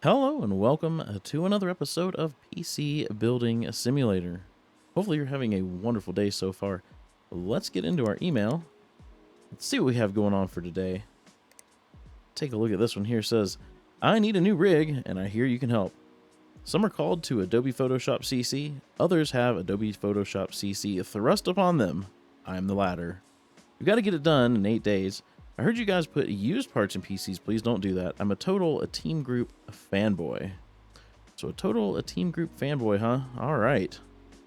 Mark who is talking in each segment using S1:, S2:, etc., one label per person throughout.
S1: Hello and welcome to another episode of PC Building Simulator. Hopefully you're having a wonderful day so far. Let's get into our email. Let's see what we have going on for today. Take a look at this one here. It says, I need a new rig and I hear you can help. Some are called to Adobe Photoshop CC. Others have Adobe Photoshop CC thrust upon them. I'm the latter. We've got to get it done in 8 days. I heard you guys put used parts in PCs. Please don't do that. I'm a Team Group fanboy. So a Team Group fanboy, huh? All right.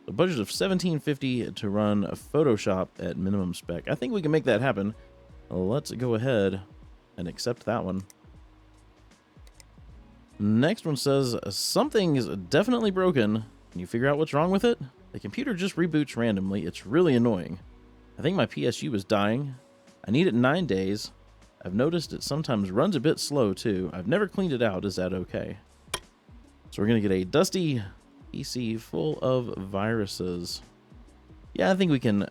S1: A budget of $17.50 to run Photoshop at minimum spec. I think we can make that happen. Let's go ahead and accept that one. Next one says, something is definitely broken. Can you figure out what's wrong with it? The computer just reboots randomly. It's really annoying. I think my PSU is dying. I need it in 9 days. I've noticed it sometimes runs a bit slow too. I've never cleaned it out. Is that okay? So we're going to get a dusty PC full of viruses. Yeah, I think we can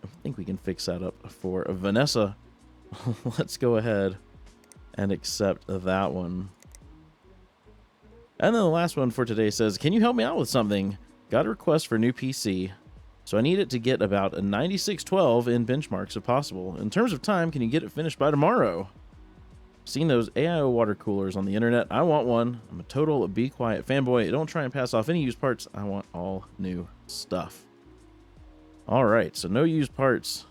S1: fix that up for Vanessa. Let's go ahead and accept that one. And then the last one for today says, can you help me out with something? Got a request for a new PC. So I need it to get about a 9612 in benchmarks if possible. In terms of time, can you get it finished by tomorrow? Seen those AIO water coolers on the internet. I want one. I'm a total be quiet fanboy. Don't try and pass off any used parts. I want all new stuff. All right, so no used parts.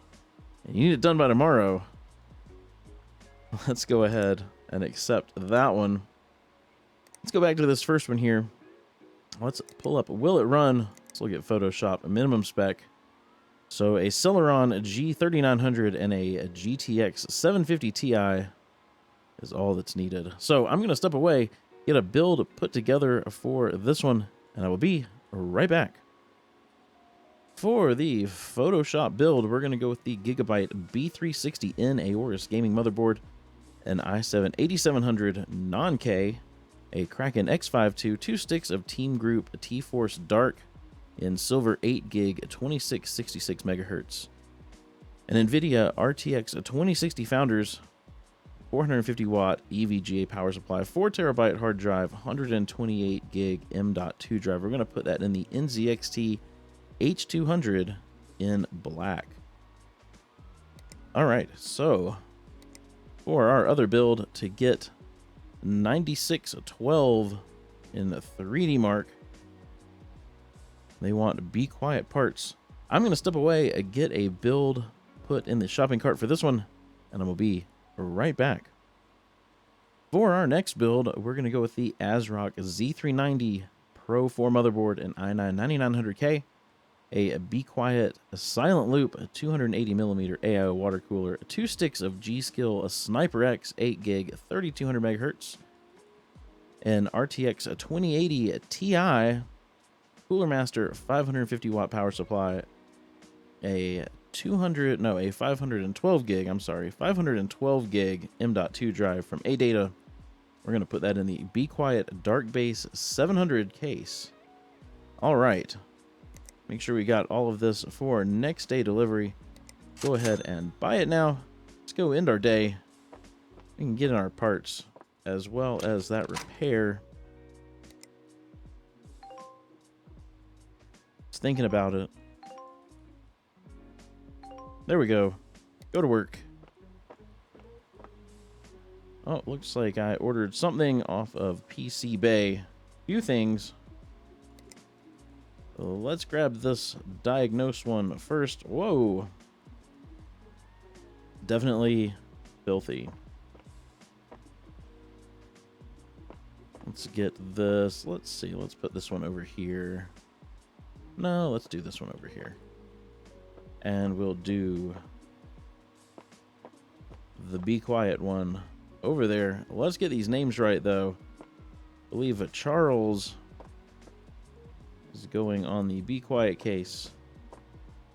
S1: And you need it done by tomorrow. Let's go ahead and accept that one. Let's go back to this first one here. Let's pull up Will It Run? Let's look at Photoshop, a minimum spec. So a Celeron G3900 and a GTX 750 Ti is all that's needed. So I'm going to step away, get a build put together for this one, and I will be right back. For the Photoshop build, we're going to go with the Gigabyte B360N Aorus gaming motherboard, an i7-8700 non-K, a Kraken X52, 2 sticks of Team Group T-Force Dark in silver 8 gig 2666 megahertz, an NVIDIA RTX 2060 Founders 450 watt EVGA power supply, 4 terabyte hard drive, 128 gig M.2 drive. We're going to put that in the NZXT H200 in black. All right, so for our other build to get 9612 in the 3D Mark, they want Be Quiet parts. I'm going to step away and get a build put in the shopping cart for this one, and I will be right back. For our next build, we're going to go with the ASRock Z390 Pro 4 motherboard, an i9-9900K, a Be Quiet Silent Loop, a 280mm AIO water cooler, 2 sticks of G-Skill, a Sniper X 8 gig 3200 megahertz, an RTX 2080 Ti, Cooler Master 550 watt power supply, a 512 gig, 512 gig M.2 drive from AData. We're going to put that in the Be Quiet Dark Base 700 case. All right. Make sure we got all of this for next day delivery. Go ahead and buy it now. Let's go end our day. We can get in our parts as well as that repair. Just thinking about it. There we go. Go to work. Oh, looks like I ordered something off of PC Bay. Few things. Let's grab this diagnose one first. Whoa. Definitely filthy. Let's get this. Let's see. Let's put this one over here. No, let's do this one over here. And we'll do the Be Quiet one over there. Let's get these names right, though. I believe Charles is going on the Be Quiet case,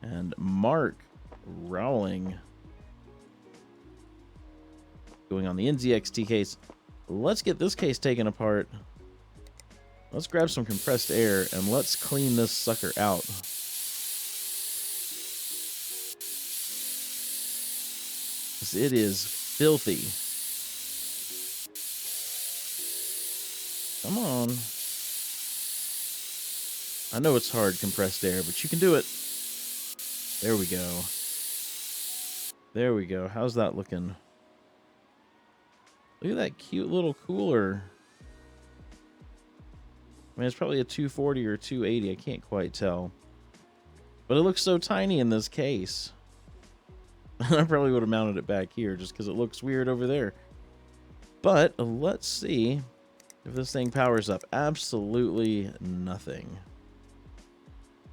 S1: and Mark Rowling going on the NZXT case. Let's get this case taken apart. Let's grab some compressed air and let's clean this sucker out. It is filthy. Come on. I know it's hard, compressed air, but you can do it. There we go. There we go. How's that looking? Look at that cute little cooler. I mean, it's probably a 240 or 280. I can't quite tell. But it looks so tiny in this case. I probably would have mounted it back here just because it looks weird over there. But let's see if this thing powers up. Absolutely nothing.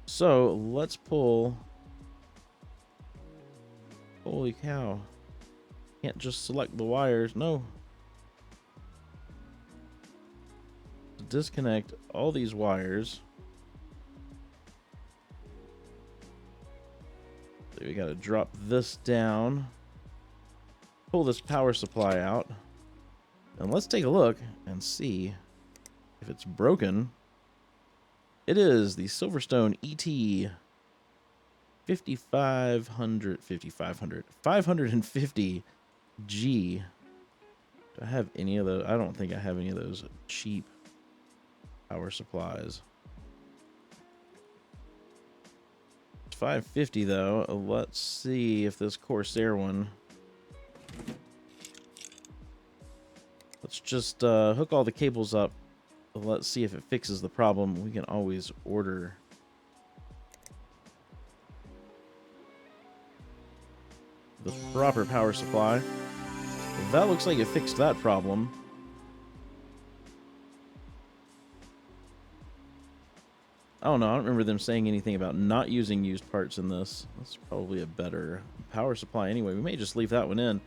S1: So let's pull. Holy cow. Can't just select the wires. No. Disconnect all these wires. So we got to drop this down. Pull this power supply out. And let's take a look and see if it's broken. It is the Silverstone ET 550G. Do I have any of those? I don't think I have any of those cheap power supplies. It's 550 though. Let's see if this Corsair one. Let's just hook all the cables up. Let's see if it fixes the problem. We can always order the proper power supply. That looks like it fixed that problem. I don't know. I don't remember them saying anything about not using used parts in this. That's probably a better power supply anyway. We may just leave that one in.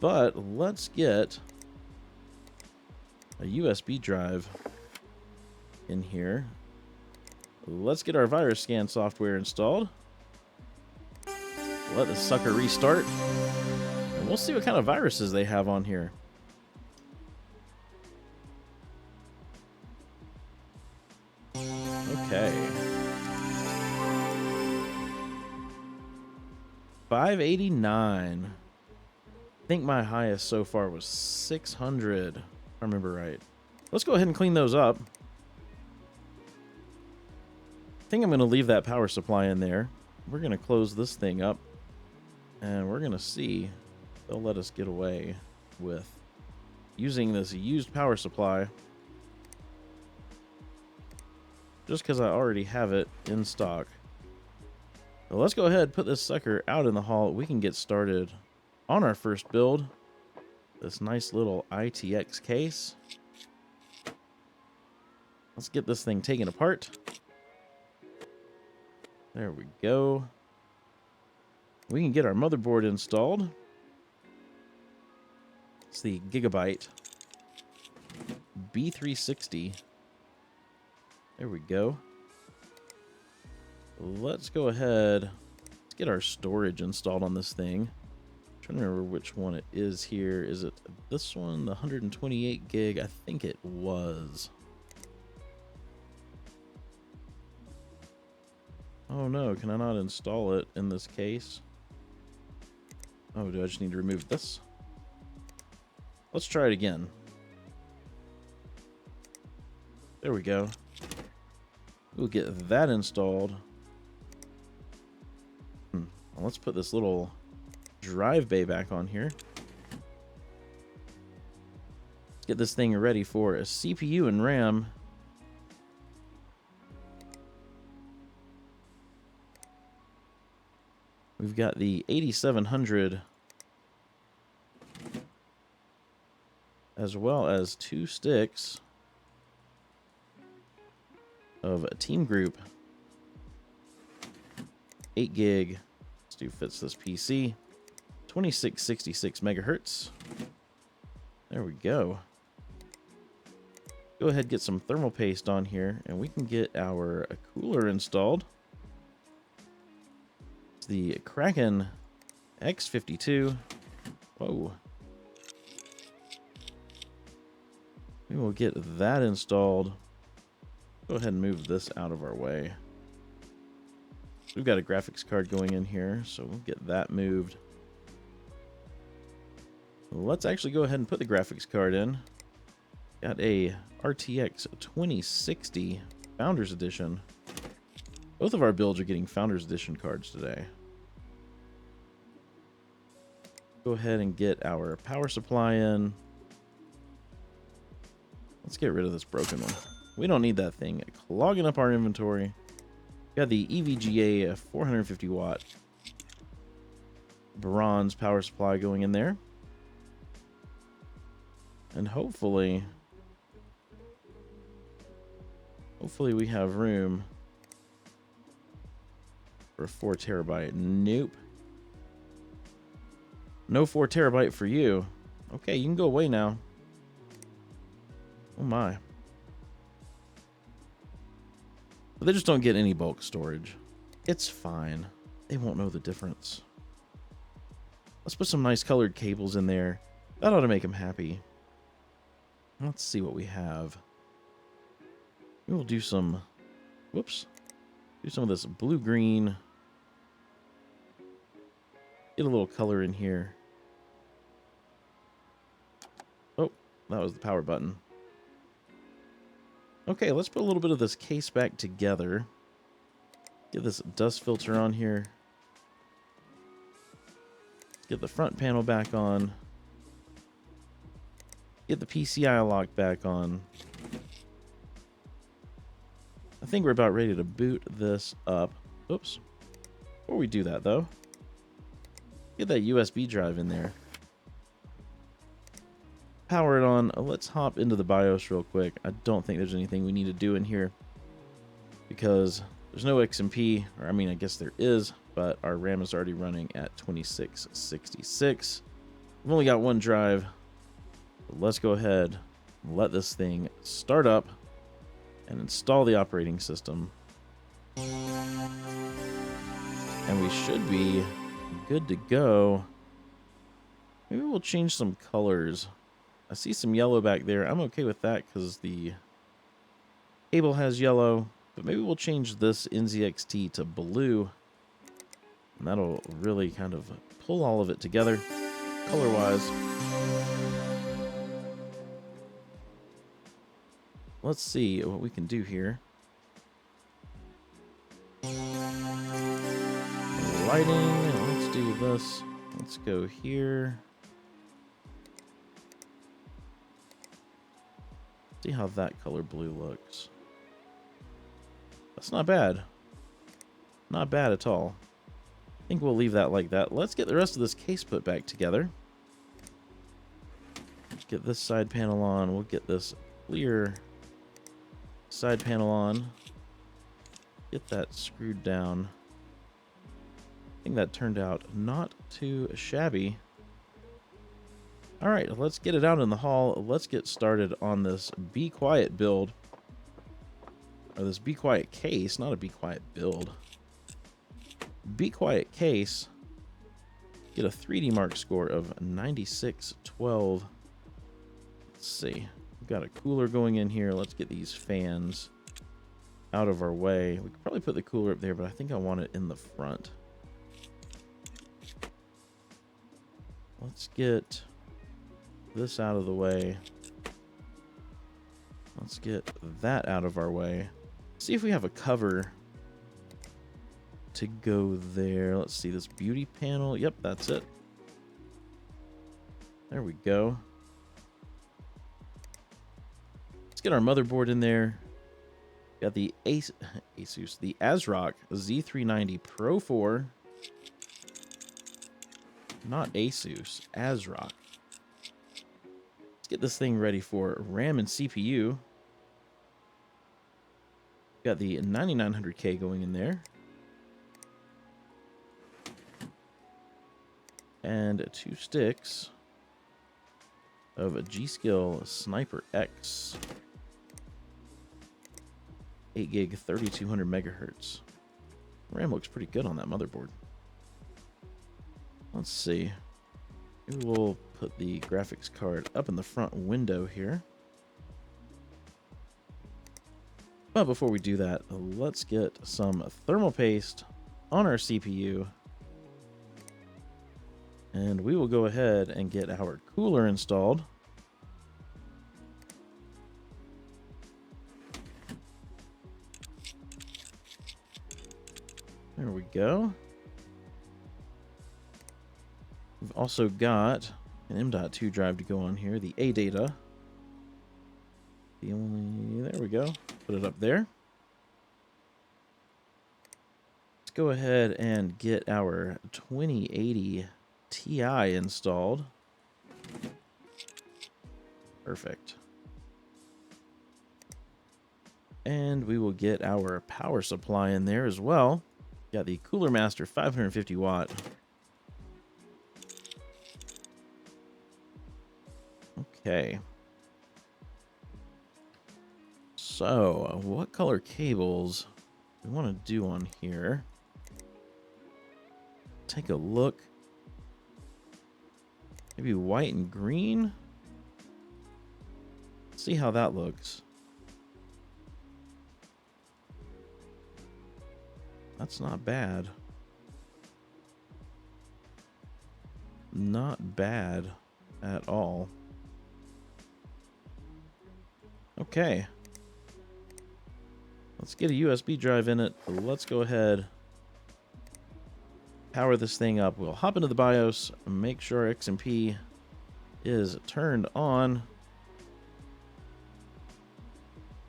S1: But let's get a USB drive in here. Let's get our virus scan software installed. Let the sucker restart. And we'll see what kind of viruses they have on here. Okay. 589. I think my highest so far was 600. If I remember right. Let's go ahead and clean those up. I think I'm going to leave that power supply in there. We're going to close this thing up. And we're going to see if they'll let us get away with using this used power supply. Just because I already have it in stock. So let's go ahead and put this sucker out in the hall. We can get started on our first build. This nice little ITX case. Let's get this thing taken apart. There we go. We can get our motherboard installed. It's the Gigabyte B360. There we go. Let's go ahead. Let's get our storage installed on this thing. I'm trying to remember which one it is here. Is it this one, the 128 gig? I think it was. Oh no, can I not install it in this case? Oh, do I just need to remove this? Let's try it again. There we go. We'll get that installed. Well, let's put this little drive bay back on here. Let's get this thing ready for a CPU and RAM. We've got the 8700 as well as 2 sticks of a Team Group 8 gig. Let's do fits this PC. 2666 megahertz. There we go. Go ahead and get some thermal paste on here and we can get our cooler installed. It's the Kraken X52. Whoa. We will get that installed. Go ahead and move this out of our way. We've got a graphics card going in here, so we'll get that moved. Let's actually go ahead and put the graphics card in. Got a RTX 2060 Founders Edition. Both of our builds are getting Founders Edition cards today. Go ahead and get our power supply in. Let's get rid of this broken one. We don't need that thing clogging up our inventory. Got the EVGA 450 watt bronze power supply going in there. And hopefully we have room for a 4 terabyte. Nope. No 4 terabyte for you. Okay, you can go away now. Oh my. But they just don't get any bulk storage. It's fine. They won't know the difference. Let's put some nice colored cables in there. That ought to make them happy. Let's see what we have. We will do some... Whoops. Do some of this blue-green. Get a little color in here. Oh, that was the power button. Okay, let's put a little bit of this case back together. Get this dust filter on here. Get the front panel back on. Get the PCI lock back on. I think we're about ready to boot this up. Oops. Before we do that, though, get that USB drive in there. Power it on. Let's hop into the BIOS real quick. I don't think there's anything we need to do in here because there's no XMP, or I mean, I guess there is, but our RAM is already running at 2666. We've only got one drive. Let's go ahead and let this thing start up and install the operating system. And we should be good to go. Maybe we'll change some colors. I see some yellow back there. I'm okay with that because the cable has yellow. But maybe we'll change this NZXT to blue. And that'll really kind of pull all of it together, color-wise. Let's see what we can do here. Lighting, let's do this. Let's go here. See how that color blue looks. That's not bad. Not bad at all. I think we'll leave that like that. Let's get the rest of this case put back together. Get this side panel on. We'll get this clear side panel on. Get that screwed down. I think that turned out not too shabby. All right, let's get it out in the hall. Let's get started on this Be Quiet build. Or this Be Quiet case, not a Be Quiet build. Be Quiet case. Get a 3D Mark score of 9612. Let's see. We've got a cooler going in here. Let's get these fans out of our way. We could probably put the cooler up there, but I think I want it in the front. Let's get this out of the way. Let's get that out of our way. See if we have a cover to go there. Let's see this beauty panel. Yep, that's it. There we go. Let's get our motherboard in there. Got the Asus, the ASRock Z390 Pro 4. Not Asus, ASRock. Let's get this thing ready for RAM and CPU. Got the 9900K going in there. And 2 sticks of a G-Skill Sniper X. 8 gig, 3200 megahertz. RAM looks pretty good on that motherboard. Let's see. Maybe we'll put the graphics card up in the front window here. But before we do that, let's get some thermal paste on our CPU. And we will go ahead and get our cooler installed. There we go. We've also got an M.2 drive to go on here, the A data. There we go. Put it up there. Let's go ahead and get our 2080 Ti installed. Perfect. And we will get our power supply in there as well. Got the Cooler Master 550 watt. Okay. So, what color cables we want to do on here? Take a look. Maybe white and green. See how that looks. That's not bad. Not bad at all. Okay. Let's get a USB drive in it. Let's go ahead. Power this thing up. We'll hop into the BIOS and make sure XMP is turned on.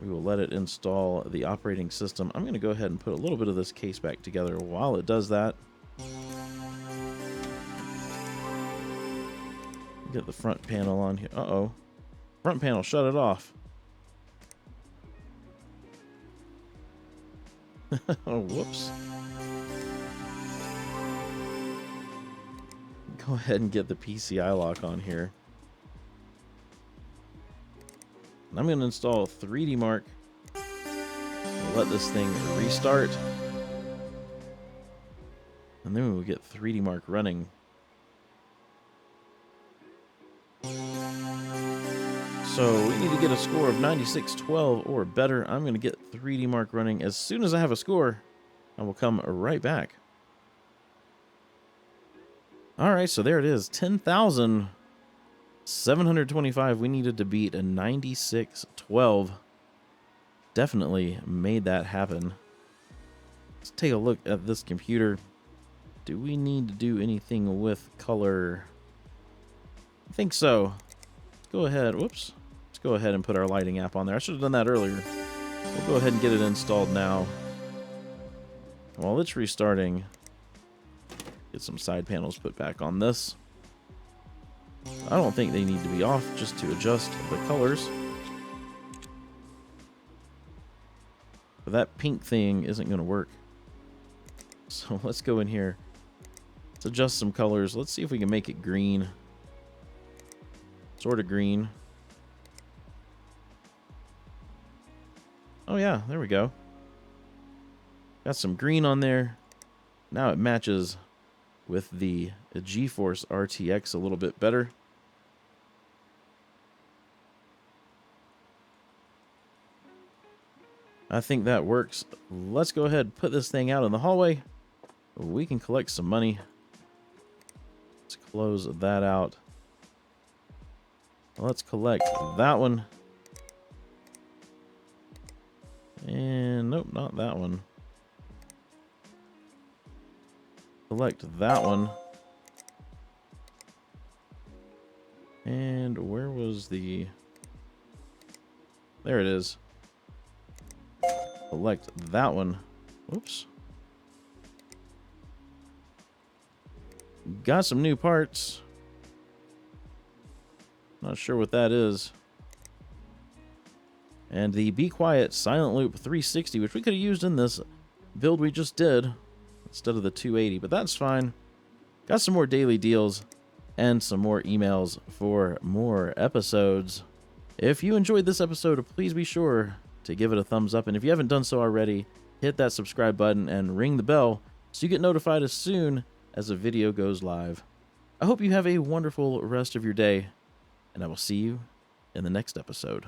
S1: We will let it install the operating system. I'm going to go ahead and put a little bit of this case back together while it does that. Get the front panel on here. Uh-oh. Front panel, shut it off. Oh, whoops. Go ahead and get the PCI lock on here. And I'm going to install 3D Mark. Let this thing restart. And then we'll get 3D Mark running. So we need to get a score of 9612 or better. I'm going to get 3D Mark running. As soon as I have a score, I will come right back. All right, so there it is. 10,725. We needed to beat a 9612. Definitely made that happen. Let's take a look at this computer. Do we need to do anything with color? I think so. Let's go ahead. Whoops. Let's go ahead and put our lighting app on there. I should have done that earlier. We'll go ahead and get it installed now. While it's restarting, get some side panels put back on this. I don't think they need to be off, just to adjust the colors. But that pink thing isn't going to work. So let's go in here. Let's adjust some colors. Let's see if we can make it green. Sort of green. Oh yeah, there we go. Got some green on there. Now it matches with the GeForce RTX a little bit better. I think that works. Let's go ahead and put this thing out in the hallway. We can collect some money. Let's close that out. Let's collect that one. And nope, not that one. Select that one. And where was the... There it is. Select that one. Oops. Got some new parts. Not sure what that is. And the Be Quiet Silent Loop 360, which we could have used in this build we just did instead of the 280, but that's fine. Got some more daily deals and some more emails for more episodes. If you enjoyed this episode, please be sure to give it a thumbs up. And if you haven't done so already, hit that subscribe button and ring the bell so you get notified as soon as a video goes live. I hope you have a wonderful rest of your day, and I will see you in the next episode.